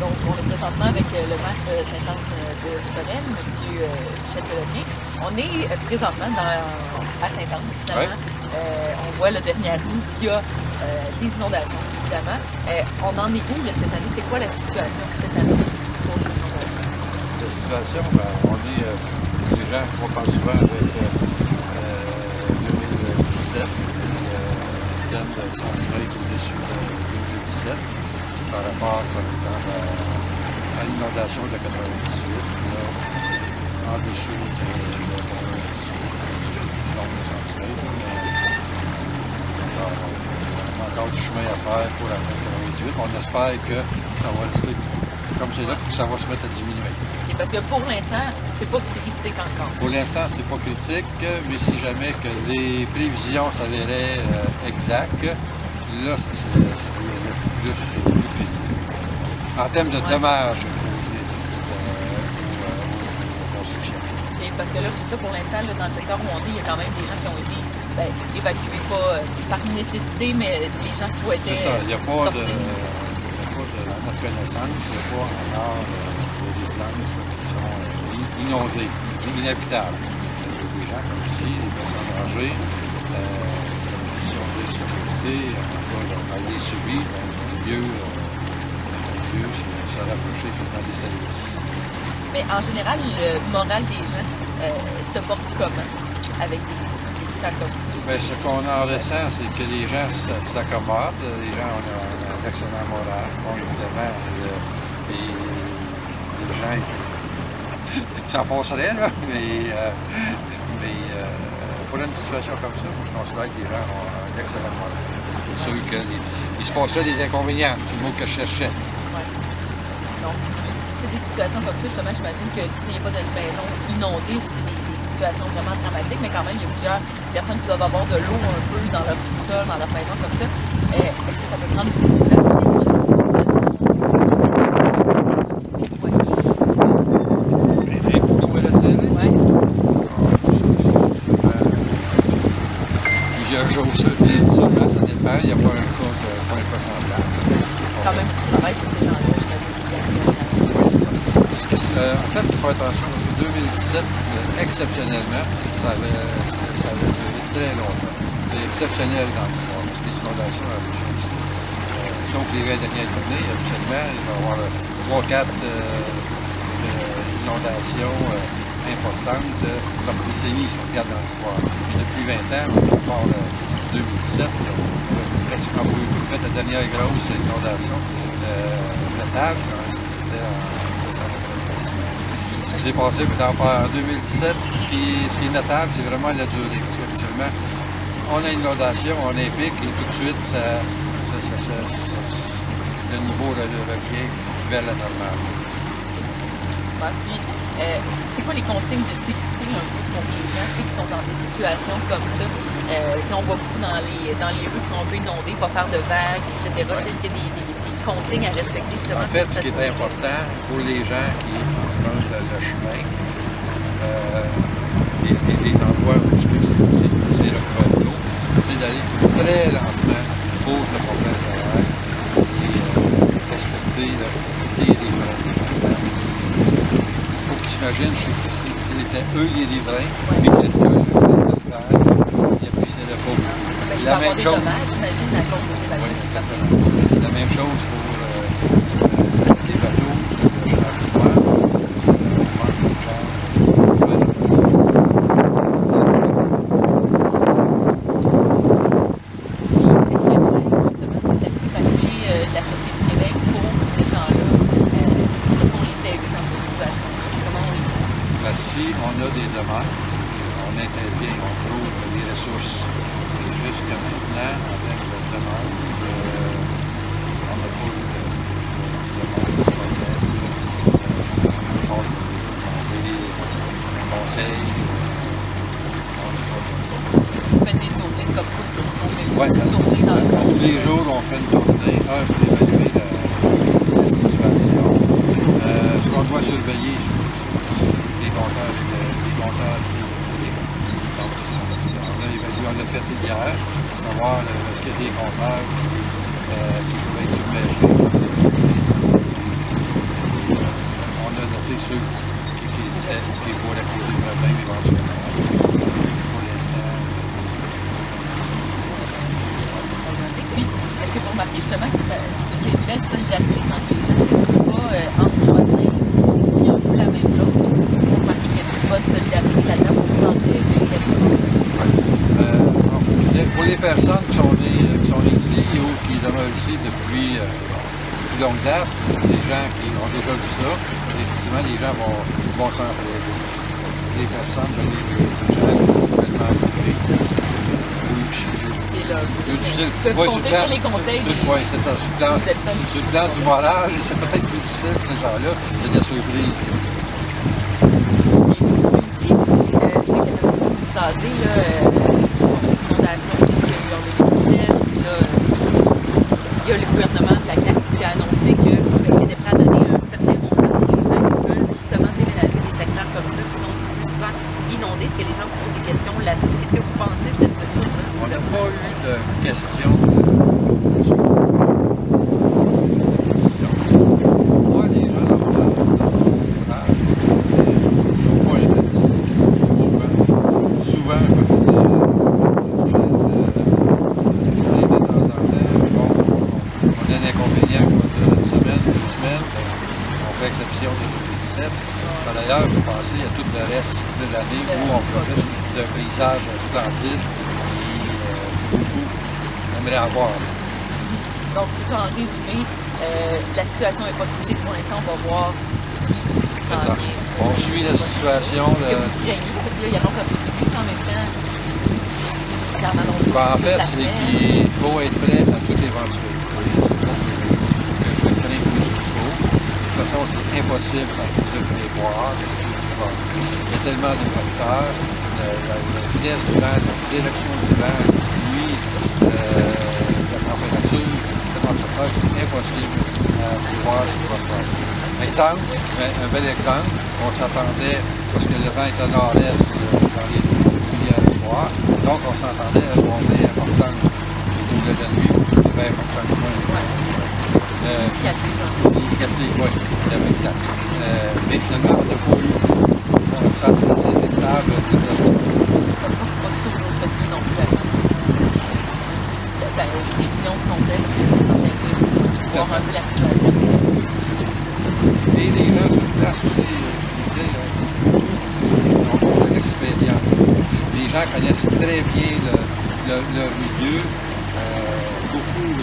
Donc, on est présentement avec le maire de Sainte-Anne-de-Sorel, M. Michel Delaunay. On est présentement à Sainte-Anne, évidemment. Ouais. On voit derrière nous qu'il y a des inondations, évidemment. On en est où cette année? C'est quoi la situation cette année pour les inondations? La situation, on est, les gens comparent souvent avec 2017, une dizaine de centimètres au-dessus de 2017, par rapport, par exemple, à l'inondation de 98, là, en dessous de 98, plus nombre de centimètres, mais on a encore du chemin à faire pour atteindre 98. On espère que ça va rester comme c'est là, que ça va se mettre à diminuer. Et parce que pour l'instant, c'est pas critique encore. Pour l'instant, c'est pas critique, mais si jamais que les prévisions s'avéraient exactes, là, ça serait plus critique. En termes de dommages causés aux constructions. Et parce que là, c'est ça, pour l'instant, dans le secteur où on est, il y a quand même des gens qui ont été évacués, pas par nécessité, mais les gens souhaitaient. C'est ça, il n'y a pas de. À notre connaissance, il n'y a pas encore de résidences qui sont inondées, inhabitables. Il y a des gens comme ici, des personnes âgées, qui ont des sécurités, on les subit, le mieux se rapprocher dans les services. Mais en général, le moral des gens se porte comment avec des cas comme ça? Bien, ce qu'on en ressent, c'est que les gens s'accommodent, les gens ont un excellent moral. Bon, évidemment, les gens s'en passeraient, là, mais pour une situation comme ça, je considère que les gens ont un excellent moral. C'est sûr qu'il se passerait des inconvénients, c'est le mot que je cherchais. Oui. Donc, c'est des situations comme ça, justement, j'imagine qu'il n'y a pas de maison inondée ou c'est des situations vraiment dramatiques, mais quand même, il y a plusieurs personnes qui doivent avoir de l'eau un peu dans leur sous-sol, dans leur maison comme ça. Est-ce que ça peut prendre beaucoup de temps? Plusieurs jours, seulement, ça dépend. Il n'y a pas un cas semblable. Quand même, du travail pour ces gens-là, en fait, il faut attention, en 2017, exceptionnellement, ça avait duré très longtemps. C'est exceptionnel dans l'histoire, parce que les inondations à la région ici. Sauf les 20 dernières années, absolument, il va y avoir 3-4 inondations importantes par décennie, si on regarde dans l'histoire. Et depuis 20 ans, à part 2017, on a pratiquement pas eu. En fait, la dernière grosse inondation notable, c'était en 1996. Ce qui s'est passé en 2017, ce qui est notable, c'est vraiment la durée. Parce qu'habituellement, on a une inondation, on a un pic, et tout de suite, le niveau revient vers la normale. Puis, c'est quoi les consignes de sécurité un peu pour les gens qui sont dans des situations comme ça? On voit beaucoup dans les rues qui sont un peu inondées, pas faire de vagues, etc. Ouais. Est-ce qu'il y a des consignes à respecter justement? En fait, ce qui est important pour les gens qui empruntent le chemin et les endroits où c'est le courant d'eau, c'est d'aller très lentement pour ne pas faire de vagues et respecter les riverains. Il faut qu'ils s'imaginent si c'était eux les riverains, puis quelqu'un le fait de vague, il appuie le pauvre. La même chose. J'imagine, à cause de ces vagues. Oui, exactement. La même chose pour les bateaux, c'est le chemin du port. On manque de chance. Est-ce qu'il y a justement cette activité de la Sûreté du Québec pour ces gens-là, pour les aider dans cette situation? Comment on les fait? Si on a des demandes, on intervient, on trouve des ressources. Et jusqu'à maintenant, en termes de demandes, on n'a pas eu de demande de problème. On a des conseils. Vous faites des tournées comme ça aujourd'hui? Oui, tous les jours, on fait une tournée, pour évaluer la situation. Ce qu'on doit surveiller, c'est les compteurs. On a fait hier, pour savoir est-ce qu'il y a des compteurs qui peuvent être submergés. solidarité entre les gens. C'est pas entre voisins, il y a un peu la même chose. Vous remarquez qu'il y a une bonne solidarité là-dedans pour s'entraider. Pour les personnes qui sont nées ici ou qui demeurent ici depuis longue date, des gens qui ont déjà vu ça, effectivement, les gens vont s'entraider. Les personnes, les gens qui sont tellement occupés, Ils peuvent compter sur les conseils. Oui, c'est ça. Sur le plan du moral, c'est peut-être plus difficile pour ces gens-là, c'est de la surprise. Et aussi, je sais que ça fait beaucoup jaser, l'inondation qu'il y a eu en 2017, puis là, il y a le gouvernement de la CAQ qui a annoncé qu'il était prêt à donner un certain montant pour les gens qui veulent justement déménager des secteurs comme ça qui sont souvent inondés. Est-ce que les gens vous posent des questions là-dessus? Qu'est-ce que vous pensez de cette mesure-là? On n'a pas eu de questions. Moi, les gens dans mon entourage ne sont pas intéressés. Souvent, je me faisais une chaîne de temps en temps. Bon, on a un inconvénient une semaine, 2 semaines. On fait exception de 2017. Par ailleurs, il faut penser à tout le reste de l'année où on profite d'un paysage splendide. Beaucoup aimerait avoir. Donc, c'est ça, en résumé, la situation n'est pas critique pour l'instant. On va voir si ça s'en vient. On suit la situation. Parce que là, il annonce un peu de pluie en même temps. En fait, c'est qu'il faut être prêt à toute éventualité. C'est pas que je crains plus qu'il faut. De toute façon, c'est impossible de prévoir. Il y a tellement de facteurs. La vitesse du vent, la direction du vent, la température, c'est impossible de prévoir ce qui va se passer. Un bel exemple, on s'attendait, parce que le vent est à nord-est dans les depuis hier soir, donc on s'attendait à une montée importante au cours de la nuit, très importante. Significative, oui, exact. Mais finalement, on n'a pas eu. Ça c'était stable toute la journée. Pas toujours cette nuit non plus à 100%. Les prévisions qui sont faites, c'est voir un peu la situation. Et les gens sur place aussi, je disais, ont de l'expérience. Les gens connaissent très bien leur milieu. Beaucoup, je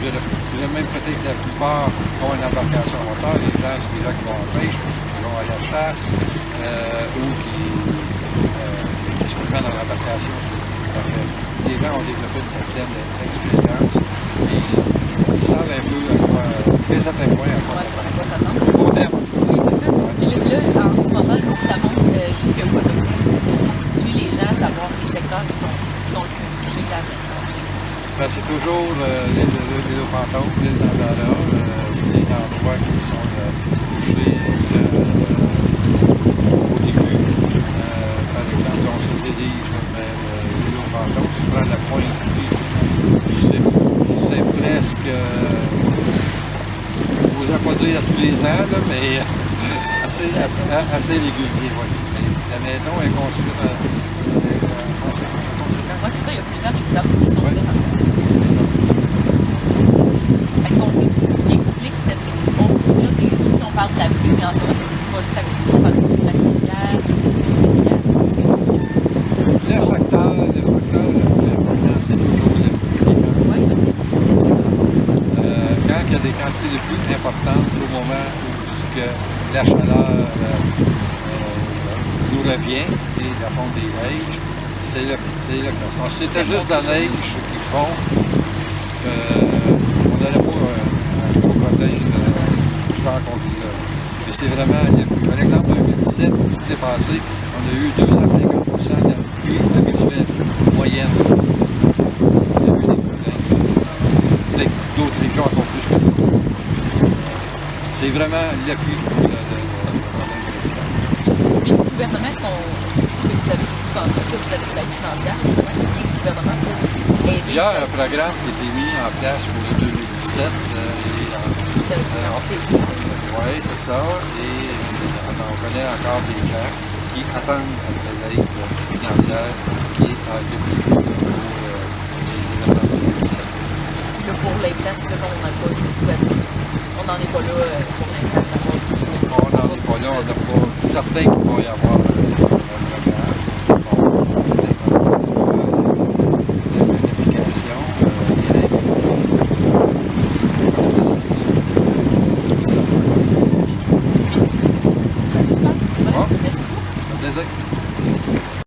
dirais même peut-être que la plupart ont une embarcation à moteur. Les gens, c'est des gens qui vont en pêche, qui vont à la chasse, ou qui se prennent dans l'embarcation. Les gens ont développé une certaine expérience et ils savent un peu à quoi, jusqu'à un certain point à quoi s'attendre. Au terme. Oui, c'est ça. Puis là, en ce moment, ça montre jusqu'à où, pour situer les gens, savoir les secteurs qui sont le plus touchés à cette Ben, c'est toujours l'île aux fantômes, l'île d'Ambara, c'est des endroits qui sont touchés au début. Par exemple, on se dirige vers l'île aux fantômes. Si je prends la pointe ici, c'est presque, je ne vous pas dire à tous les ans, là, mais assez régulier. Ouais. La maison est construite. Moi, c'est ça, il y a plusieurs résidences qui sont faites en fait. Est-ce qu'on sait aussi ce qui explique cette hausse-là des eaux? Si on parle de la pluie, mais en ce moment, c'est pas juste à cause de la glacière, le facteur le plus important, c'est toujours la pluie. C'est ça. Quand il y a des quantités de pluie importantes au moment où la chaleur nous revient et la fonte des neiges, c'est là que ça se passe. Si c'était juste de la neige qui fond, on n'aurait pas un gros problème du vent qu'on vit là. Mais c'est vraiment la pluie. Par exemple, en 2017, ce qui s'est passé, on a eu 250% de la pluie habituelle, moyenne. On a eu des problèmes. Peut-être d'autres régions encore plus que nous. C'est vraiment la pluie qui est le problème principal. Puis du gouvernement, est-ce que vous avez des subventions, que vous avez de l'aide financière, du gouvernement pour aider? Il y a un programme qui a été mis en place pour le 2017. Oui, c'est ça. Et on connaît encore des gens qui attendent de l'aide financière qui a été prévue pour les événements de 2017. Là, pour l'instant, c'est ça qu'on n'a pas de situation. On là, pour l'instant, ça passe. On n'en est pas là, on n'a pas certain qu'il va y avoir